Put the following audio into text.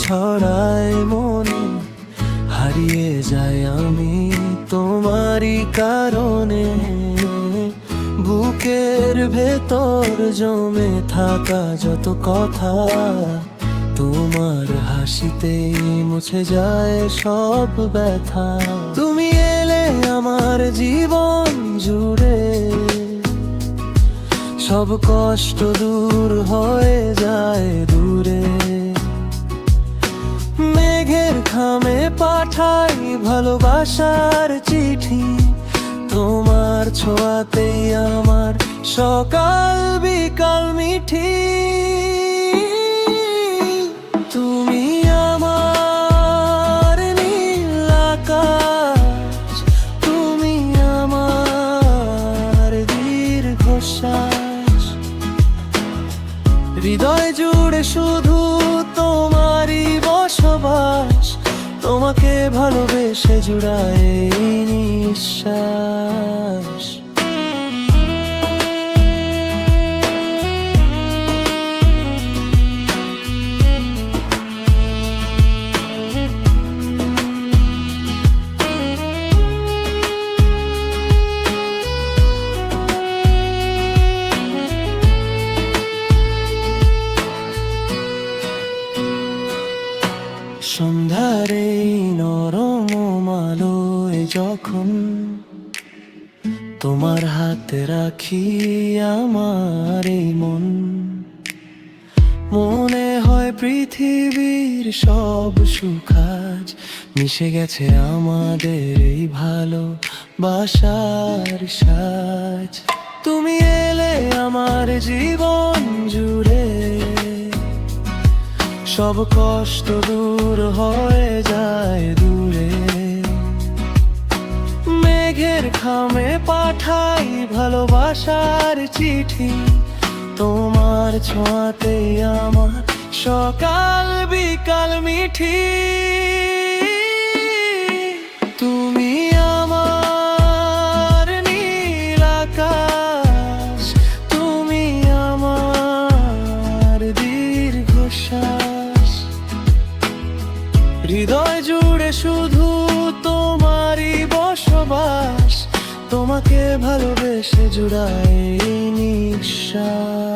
ছড়ায় মনে, হারিয়ে যাই আমি তোমারই কারণে। বুকের ভেতর জমে থাকা যত কথা, তোমার হাসিতেই মুছে যায় সব ব্যথা। তুমি এলে আমার জীবন জুড়ে, সব কষ্ট দূর হয়ে যায় দূরে। মেঘের খামে পাঠাই ভালোবাসার চিঠি, তোমার ছোঁয়াতেই আমার সকাল বিকাল মিঠি। তুমি আমার নীল আকাশ, তুমি আমার দীর্ঘশ্বাস। হৃদয় জুড়ে শুধু তোমারই বসবাস, তোমাকে ভালোবেসে জুড়ায় এই নিঃশ্বাস। সন্ধ্যার এই নরম আলোয় যখন তোমার হাতে রাখি আমার এই মন, মনে হয় পৃথিবীর সব সুখ আজ মিশে গেছে আমাদের এই ভালোবাসার সাজ। তুমি এলে আমার জীবন জুড়ে, সব কষ্ট দূর হয়ে যায় দূরে। মেঘের খামে পাঠাই ভালোবাসার চিঠি, তোমার ছোঁয়াতেই আমার সকাল বিকাল মিঠি। তুমি আমার নীল আকাশ, তুমি আমার দীর্ঘশ্বাস। হৃদয় জুড়ে শুধু তোমারই বসবাস, তোমাকে ভালোবেসে জুড়ায় এই নিঃশ্বাস।